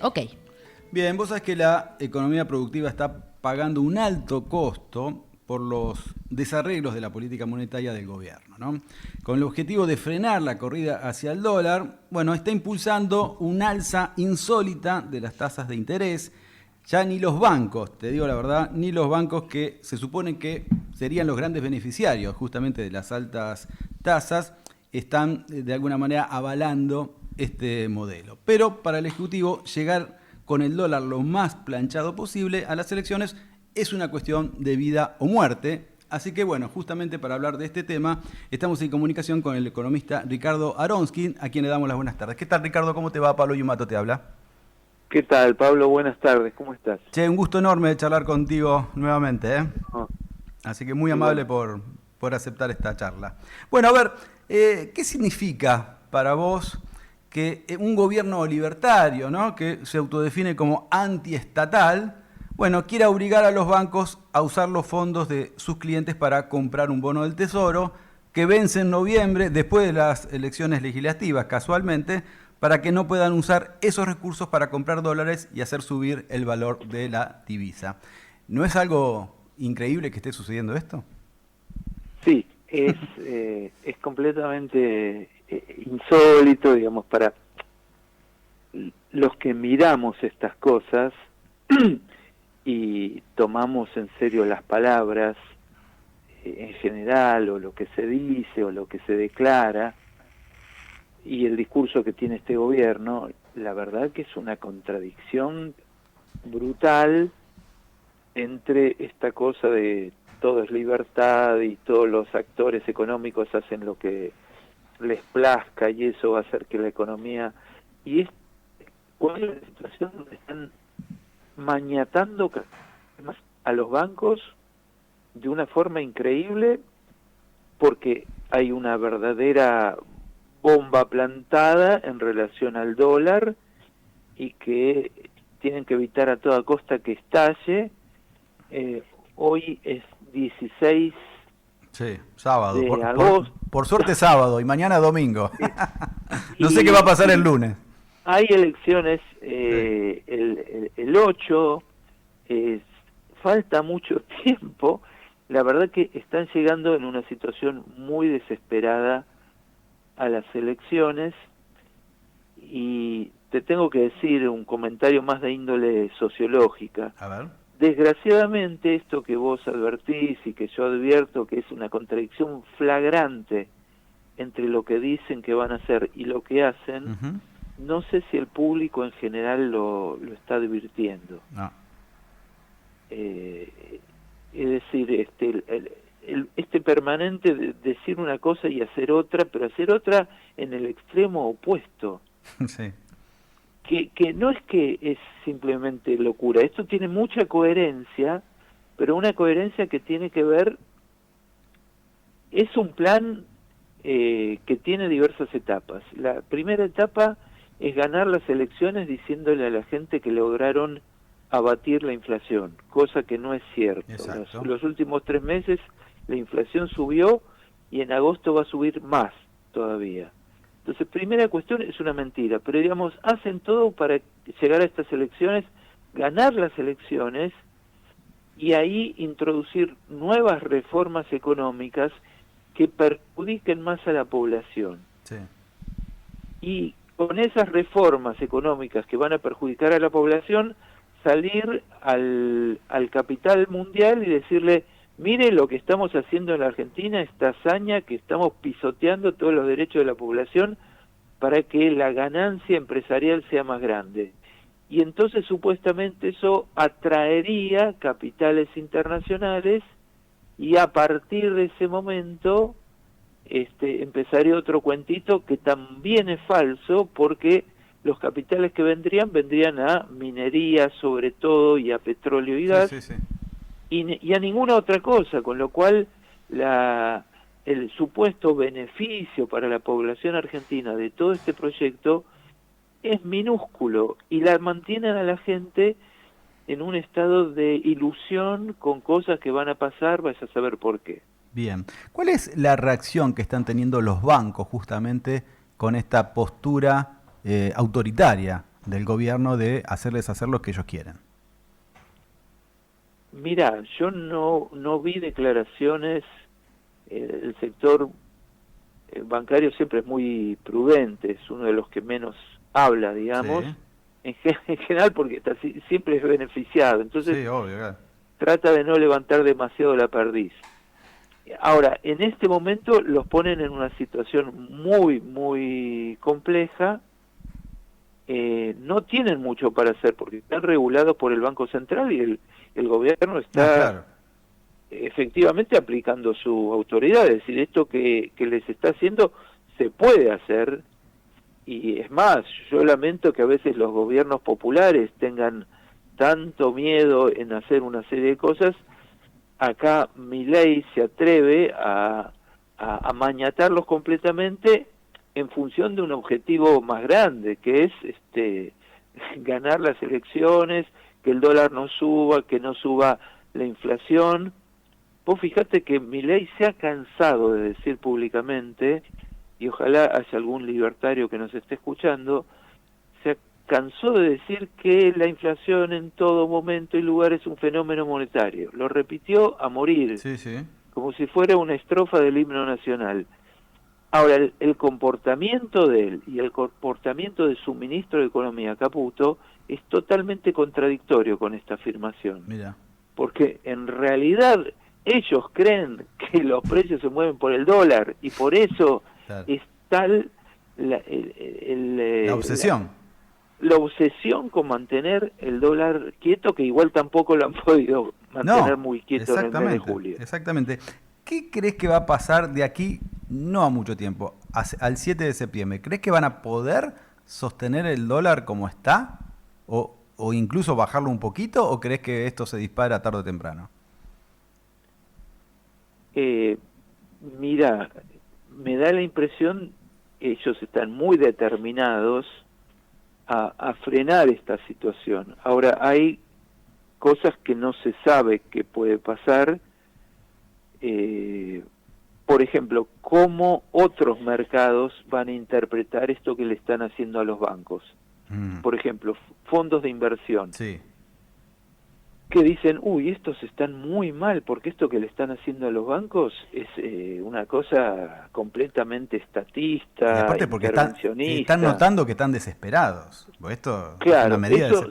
Ok. Bien, vos sabés que la economía productiva está pagando un alto costo por los desarreglos de la política monetaria del gobierno, ¿no? Con el objetivo de frenar la corrida hacia el dólar, bueno, está impulsando un alza insólita de las tasas de interés. Ya ni los bancos, te digo la verdad, ni los bancos que se supone que serían los grandes beneficiarios justamente de las altas tasas, están de alguna manera avalando este modelo. Pero para el Ejecutivo llegar con el dólar lo más planchado posible a las elecciones es una cuestión de vida o muerte. Así que bueno, justamente para hablar de este tema estamos en comunicación con el economista Ricardo Aronskin, a quien le damos las buenas tardes. ¿Qué tal, Ricardo? ¿Cómo te va? Pablo Yumato te habla. ¿Qué tal, Pablo? Buenas tardes, ¿cómo estás? Che, un gusto enorme de charlar contigo nuevamente, ¿eh? Oh, Así que muy amable igual. por aceptar esta charla. Bueno, a ver, ¿qué significa para vos que un gobierno libertario, ¿no?, que se autodefine como antiestatal, bueno, quiera obligar a los bancos a usar los fondos de sus clientes para comprar un bono del Tesoro que vence en noviembre, después de las elecciones legislativas, casualmente, para que no puedan usar esos recursos para comprar dólares y hacer subir el valor de la divisa? ¿No es algo increíble que esté sucediendo esto? Sí, es completamente insólito, digamos, para los que miramos estas cosas y tomamos en serio las palabras en general, o lo que se dice, o lo que se declara, y el discurso que tiene este gobierno. La verdad que es una contradicción brutal entre esta cosa de todo es libertad y todos los actores económicos hacen lo que les plazca y eso va a hacer que la economía... Y es una situación donde están maniatando a los bancos de una forma increíble, porque hay una verdadera bomba plantada en relación al dólar y que tienen que evitar a toda costa que estalle. Hoy es 16 Sí, sábado. de agosto. Por suerte sábado y mañana domingo. No sé qué va a Y pasar el lunes. hay elecciones Sí. el 8, falta mucho tiempo. La verdad que están llegando en una situación muy desesperada a las elecciones, y te tengo que decir un comentario más de índole sociológica. A ver. Desgraciadamente, esto que vos advertís y que yo advierto, que es una contradicción flagrante entre lo que dicen que van a hacer y lo que hacen, Ujú. no sé si el público en general lo está advirtiendo. No. Es decir, este permanente de decir una cosa y hacer otra, pero hacer otra en el extremo opuesto. Sí. Que no es que es simplemente locura, esto tiene mucha coherencia, pero una coherencia que tiene que ver, es un plan que tiene diversas etapas. La primera etapa es ganar las elecciones diciéndole a la gente que lograron abatir la inflación, cosa que no es cierto. Exacto. Los últimos 3 meses la inflación subió y en agosto va a subir más todavía. Entonces, primera cuestión, es una mentira, pero digamos, hacen todo para llegar a estas elecciones, ganar las elecciones y ahí introducir nuevas reformas económicas que perjudiquen más a la población. Sí. Y con esas reformas económicas que van a perjudicar a la población, salir al capital mundial y decirle: mire lo que estamos haciendo en la Argentina, esta hazaña que estamos pisoteando todos los derechos de la población para que la ganancia empresarial sea más grande. Y entonces supuestamente eso atraería capitales internacionales, y a partir de ese momento empezaría otro cuentito que también es falso, porque los capitales que vendrían a minería sobre todo, y a petróleo y gas, Sí, sí, sí. y a ninguna otra cosa, con lo cual el supuesto beneficio para la población argentina de todo este proyecto es minúsculo, y la mantienen a la gente en un estado de ilusión con cosas que van a pasar, vaya a saber por qué. Bien. ¿Cuál es la reacción que están teniendo los bancos justamente con esta postura autoritaria del gobierno de hacerles hacer lo que ellos quieren. Mira, yo no vi declaraciones, el sector bancario siempre es muy prudente, es uno de los que menos habla, digamos, Sí, en general porque siempre es beneficiado, entonces sí, obvio, claro. trata de no levantar demasiado la perdiz. Ahora, en este momento los ponen en una situación muy compleja, no tienen mucho para hacer porque están regulados por el Banco Central y el gobierno está Claro. efectivamente aplicando su autoridad, es decir, esto que les está haciendo se puede hacer, y es más, yo lamento que a veces los gobiernos populares tengan tanto miedo en hacer una serie de cosas. Acá Milei se atreve a maniatarlos completamente en función de un objetivo más grande, que es ganar las elecciones, que el dólar no suba, que no suba la inflación. Vos fijate que Milei se ha cansado de decir públicamente, y ojalá haya algún libertario que nos esté escuchando, se cansó de decir que la inflación en todo momento y lugar es un fenómeno monetario. Lo repitió a morir, Sí, sí. como si fuera una estrofa del himno nacional. Ahora, el comportamiento de él y el comportamiento de su ministro de Economía, Caputo, es totalmente contradictorio con esta afirmación. Mira. Porque en realidad ellos creen que los precios se mueven por el dólar y por eso Claro. es tal La obsesión. la obsesión con mantener el dólar quieto, que igual tampoco lo han podido mantener muy quieto en el mes de julio. Exactamente. ¿Qué crees que va a pasar de aquí, no a mucho tiempo, al 7 de septiembre? ¿Crees que van a poder sostener el dólar como está? ¿O incluso bajarlo un poquito? ¿O crees que esto se dispara tarde o temprano? Mira, me da la impresión, ellos están muy determinados a frenar esta situación. Ahora, hay cosas que no se sabe que puede pasar, por ejemplo, cómo otros mercados van a interpretar esto que le están haciendo a los bancos. Por ejemplo, fondos de inversión, Sí. que dicen, uy, estos están muy mal, porque esto que le están haciendo a los bancos es una cosa completamente Y estatista, aparte porque intervencionista. están notando que están desesperados. Porque esto es una Claro, medida eso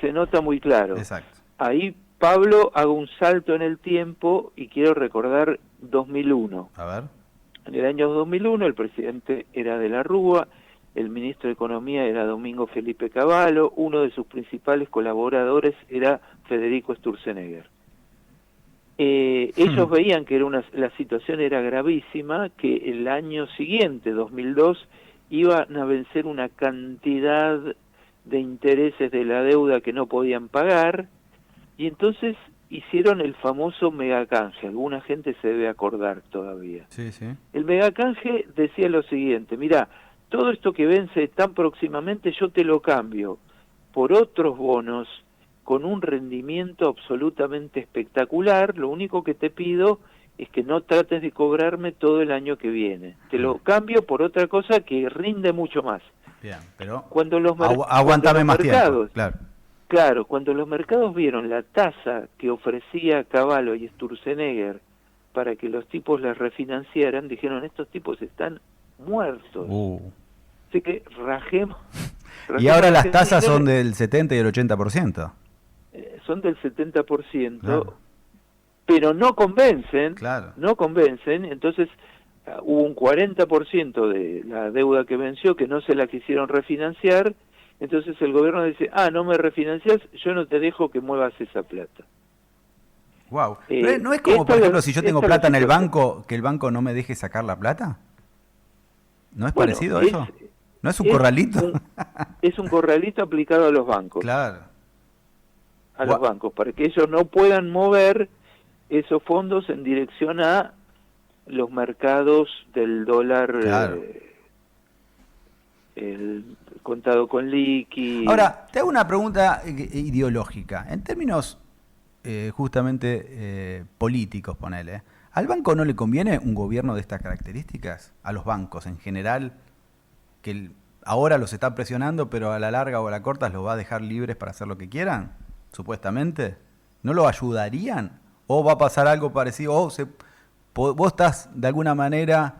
se nota muy claro. Exacto. Ahí, Pablo, hago un salto en el tiempo y quiero recordar 2001. A ver. En el año 2001 el presidente era de la Rúa, el ministro de Economía era Domingo Felipe Cavallo, uno de sus principales colaboradores era Federico Sturzenegger. Ellos veían que la situación era gravísima, que el año siguiente, 2002, iban a vencer una cantidad de intereses de la deuda que no podían pagar, y entonces hicieron el famoso megacanje. Alguna gente se debe acordar todavía. Sí, sí. El megacanje decía lo siguiente: mira, todo esto que vence tan próximamente yo te lo cambio por otros bonos con un rendimiento absolutamente espectacular, lo único que te pido es que no trates de cobrarme todo el año que viene. Te lo cambio por otra cosa que rinde mucho más. Bien, pero Cuando los aguántame más mercados, tiempo. Claro, cuando los mercados vieron la tasa que ofrecía Cavallo y Sturzenegger para que los tipos las refinanciaran, dijeron, estos tipos están muertos. Así que rajemos. Y ahora las tasas son del 70 y el 80%. Son del 70%, Claro. pero no convencen, Claro. no convencen, entonces hubo un 40% de la deuda que venció que no se la quisieron refinanciar, entonces el gobierno dice, no me refinancias, yo no te dejo que muevas esa plata. Wow. ¿No es como, por ejemplo, si yo tengo plata en el banco, que el banco no me deje sacar la plata? ¿No es parecido a eso? ¿No es un corralito? Es un corralito aplicado a los bancos. Claro. A los bancos, para que ellos no puedan mover esos fondos en dirección a los mercados del dólar, Claro. el contado con liqui. Ahora, te hago una pregunta ideológica. En términos justamente políticos, ponele. ¿Al banco no le conviene un gobierno de estas características? ¿A los bancos en general? Que ahora los está presionando, pero a la larga o a la corta los va a dejar libres para hacer lo que quieran, supuestamente. ¿No lo ayudarían? ¿O va a pasar algo parecido? Vos estás de alguna manera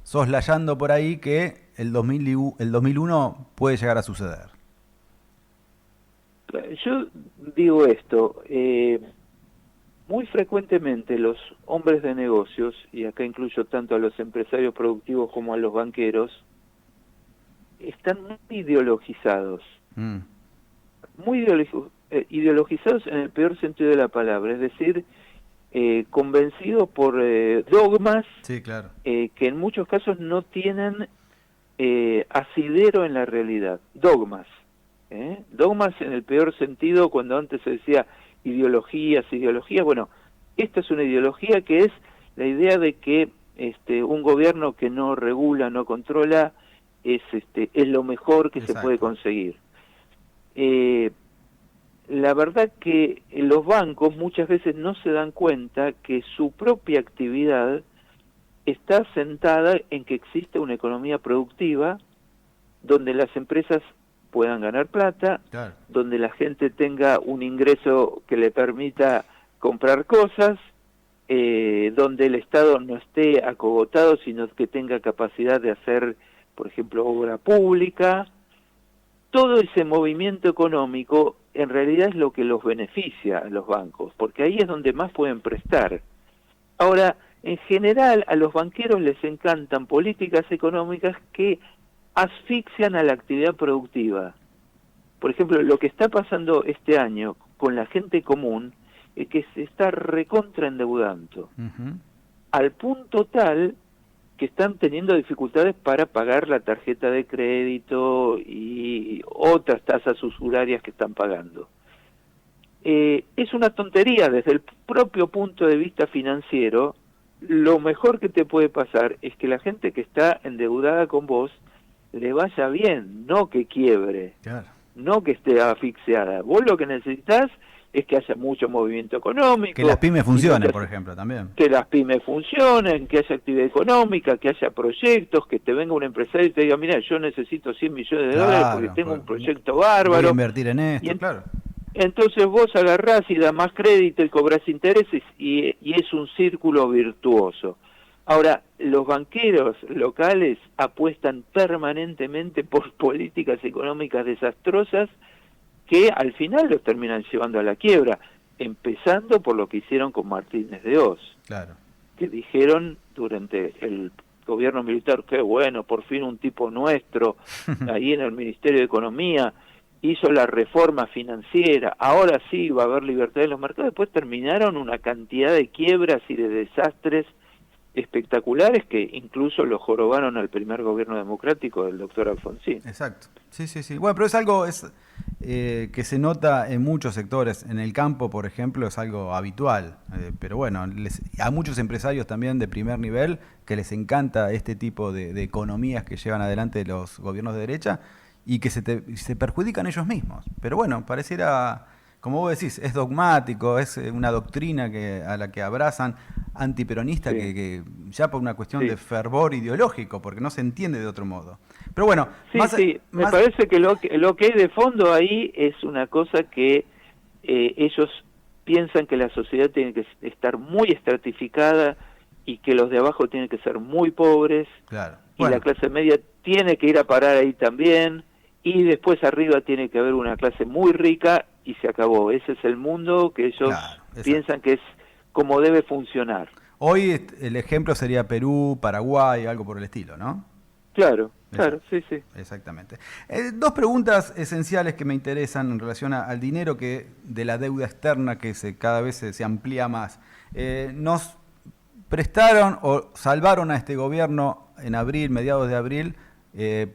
soslayando por ahí que el 2001 puede llegar a suceder. Yo digo esto, muy frecuentemente los hombres de negocios, y acá incluyo tanto a los empresarios productivos como a los banqueros, están muy ideologizados. Muy ideologizados en el peor sentido de la palabra, es decir, convencidos por dogmas, sí, claro, que en muchos casos no tienen asidero en la realidad. Dogmas. Dogmas en el peor sentido, cuando antes se decía ideologías, bueno, esta es una ideología que es la idea de que un gobierno que no regula, no controla, es lo mejor que exacto, se puede conseguir. La verdad que los bancos muchas veces no se dan cuenta que su propia actividad está sentada en que existe una economía productiva donde las empresas puedan ganar plata, claro, donde la gente tenga un ingreso que le permita comprar cosas, donde el Estado no esté acogotado, sino que tenga capacidad de hacer, por ejemplo, obra pública. Todo ese movimiento económico en realidad es lo que los beneficia a los bancos, porque ahí es donde más pueden prestar. Ahora, en general, a los banqueros les encantan políticas económicas que asfixian a la actividad productiva. Por ejemplo, lo que está pasando este año con la gente común es que se está recontraendeudando, al punto tal que están teniendo dificultades para pagar la tarjeta de crédito y otras tasas usurarias que están pagando. Es una tontería desde el propio punto de vista financiero. Lo mejor que te puede pasar es que la gente que está endeudada con vos le vaya bien, no que quiebre, claro, no que esté asfixiada. Vos lo que necesitas es que haya mucho movimiento económico. que las pymes funcionen, por ejemplo, también. Que las pymes funcionen, que haya actividad económica, que haya proyectos, que te venga un empresario y te diga, mira, yo necesito 100 millones de dólares porque tengo un proyecto bárbaro. Voy a invertir en esto, claro. Entonces vos agarrás y das más crédito y cobrás intereses y es un círculo virtuoso. Ahora, los banqueros locales apuestan permanentemente por políticas económicas desastrosas que al final los terminan llevando a la quiebra, empezando por lo que hicieron con Martínez de Oz, Claro. que dijeron durante el gobierno militar, qué bueno, por fin un tipo nuestro, ahí en el Ministerio de Economía, hizo la reforma financiera, ahora sí va a haber libertad en los mercados. Después terminaron una cantidad de quiebras y de desastres espectaculares que incluso lo jorobaron al primer gobierno democrático del doctor Alfonsín. Exacto, sí, sí, sí. Bueno, pero es algo que se nota en muchos sectores. En el campo, por ejemplo, es algo habitual. Pero bueno, a muchos empresarios también de primer nivel que les encanta este tipo de economías que llevan adelante los gobiernos de derecha y que se perjudican ellos mismos. Pero bueno, pareciera, como vos decís, es dogmático, es una doctrina a la que abrazan, antiperonista, sí, que ya por una cuestión, sí, de fervor ideológico, porque no se entiende de otro modo. Pero bueno, sí, me parece que lo que hay de fondo ahí es una cosa que ellos piensan que la sociedad tiene que estar muy estratificada y que los de abajo tienen que ser muy pobres, claro, y la clase media tiene que ir a parar ahí también, y después arriba tiene que haber una clase muy rica y se acabó. Ese es el mundo que ellos, claro, piensan que es como debe funcionar. Hoy el ejemplo sería Perú, Paraguay, algo por el estilo, ¿no? Claro, claro, sí, sí. Exactamente. Dos preguntas esenciales que me interesan en relación al dinero de la deuda externa que cada vez se amplía más. ¿Nos prestaron o salvaron a este gobierno en abril, mediados de abril,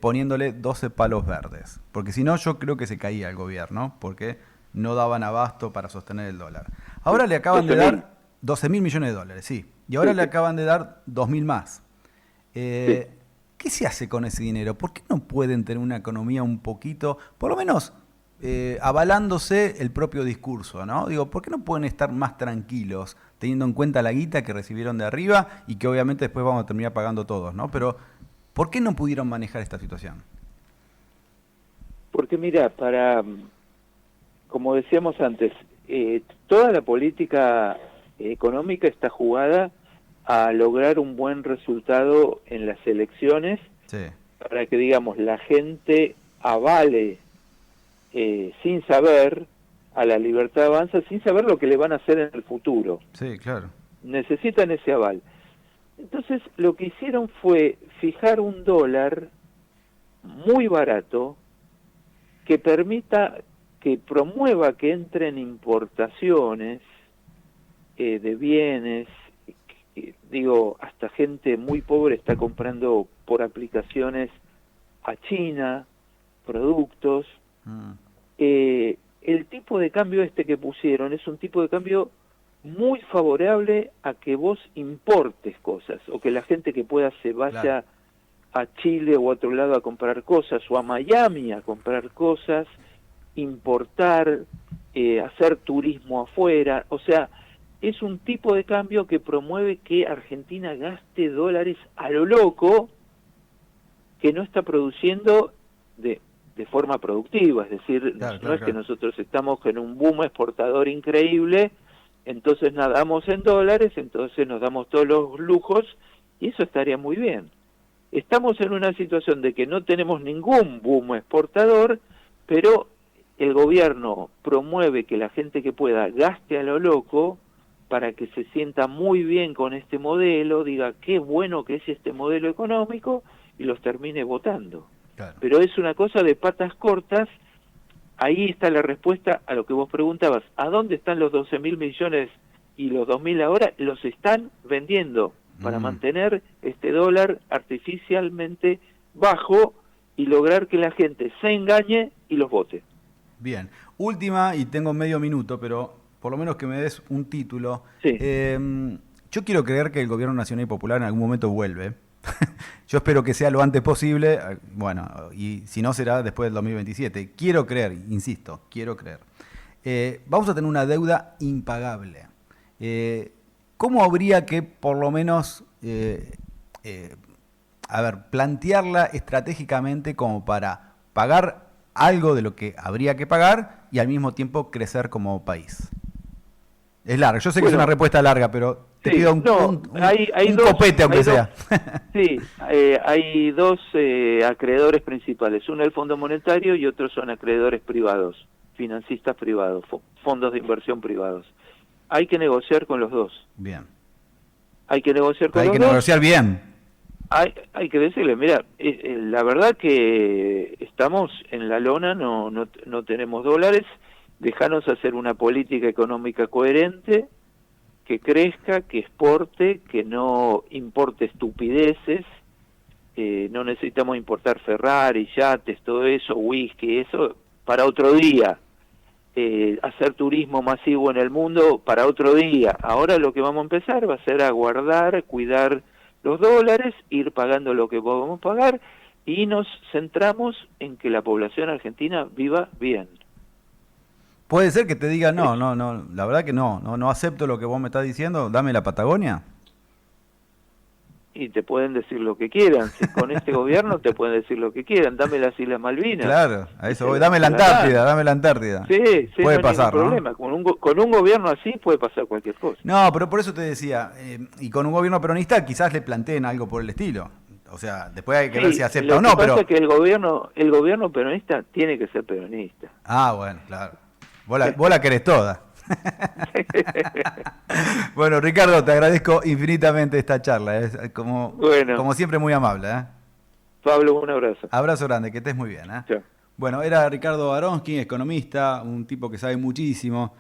poniéndole 12 palos verdes? Porque si no, yo creo que se caía el gobierno, porque no daban abasto para sostener el dólar. Ahora le acaban de dar 12.000 millones de dólares, sí. Y ahora le acaban de dar 2.000 más. ¿Qué se hace con ese dinero? ¿Por qué no pueden tener una economía un poquito, por lo menos avalándose el propio discurso, ¿no? Digo, ¿por qué no pueden estar más tranquilos, teniendo en cuenta la guita que recibieron de arriba y que obviamente después vamos a terminar pagando todos, ¿no? Pero, ¿por qué no pudieron manejar esta situación? Porque mira, como decíamos antes, toda la política económica está jugada a lograr un buen resultado en las elecciones, Sí. para que, digamos, la gente avale sin saber a la libertad avanza, sin saber lo que le van a hacer en el futuro. Sí, claro. Necesitan ese aval. Entonces, lo que hicieron fue fijar un dólar muy barato que permita, que promueva que entren importaciones de bienes. Digo, hasta gente muy pobre está comprando por aplicaciones a China productos. El tipo de cambio que pusieron es un tipo de cambio muy favorable a que vos importes cosas, o que la gente que pueda se vaya, claro, a Chile o a otro lado a comprar cosas, o a Miami a comprar cosas, importar, hacer turismo afuera. O sea, es un tipo de cambio que promueve que Argentina gaste dólares a lo loco, que no está produciendo de forma productiva. Es decir, claro, no claro, es que nosotros estamos en un boom exportador increíble, entonces nadamos en dólares, entonces nos damos todos los lujos, y eso estaría muy bien. Estamos en una situación de que no tenemos ningún boom exportador, pero el gobierno promueve que la gente que pueda gaste a lo loco, para que se sienta muy bien con este modelo, diga qué bueno que es este modelo económico, y los termine votando. Claro. Pero es una cosa de patas cortas. Ahí está la respuesta a lo que vos preguntabas. ¿A dónde están los 12.000 millones y los 2.000 ahora? Los están vendiendo para mantener este dólar artificialmente bajo y lograr que la gente se engañe y los vote. Bien. Última, y tengo medio minuto, pero por lo menos que me des un título. Sí. Yo quiero creer que el gobierno nacional y popular en algún momento vuelve. Yo espero que sea lo antes posible, bueno, y si no será después del 2027. Quiero creer, insisto, quiero creer. Vamos a tener una deuda impagable. ¿Cómo habría que por lo menos, plantearla estratégicamente como para pagar algo de lo que habría que pagar y al mismo tiempo crecer como país? Es larga, yo sé que es una respuesta larga, pero te pido un copete, aunque sea. Sí, hay dos acreedores principales. Uno es el Fondo Monetario y otros son acreedores privados, financistas privados, fondos de inversión privados. Hay que negociar con los dos. Bien. Hay que negociar con los dos. Hay que negociar bien. Hay que decirle, mira, la verdad que estamos en la lona, no tenemos dólares. Dejanos hacer una política económica coherente, que crezca, que exporte, que no importe estupideces. No necesitamos importar Ferrari, yates, todo eso, whisky, eso para otro día. Hacer turismo masivo en el mundo para otro día. Ahora lo que vamos a empezar va a ser a guardar, cuidar los dólares, ir pagando lo que podamos pagar, y nos centramos en que la población argentina viva bien. Puede ser que te diga, no, la verdad que no acepto lo que vos me estás diciendo, dame la Patagonia. Y te pueden decir lo que quieran, si con este gobierno te pueden decir lo que quieran, dame las Islas Malvinas. Claro, a eso voy, dame la Antártida. Sí, puede no pasar, hay ningún problema. Con un gobierno así puede pasar cualquier cosa. No, pero por eso te decía, y con un gobierno peronista quizás le planteen algo por el estilo. O sea, después hay que ver si acepta o no, pero... Lo que pasa es que el gobierno peronista tiene que ser peronista. Ah, bueno, claro. Vos la querés toda. Bueno, Ricardo, te agradezco infinitamente esta charla. Es como siempre muy amable. Pablo, un abrazo. Abrazo grande, que estés muy bien. Chao. Bueno, era Ricardo Aronsky, economista, un tipo que sabe muchísimo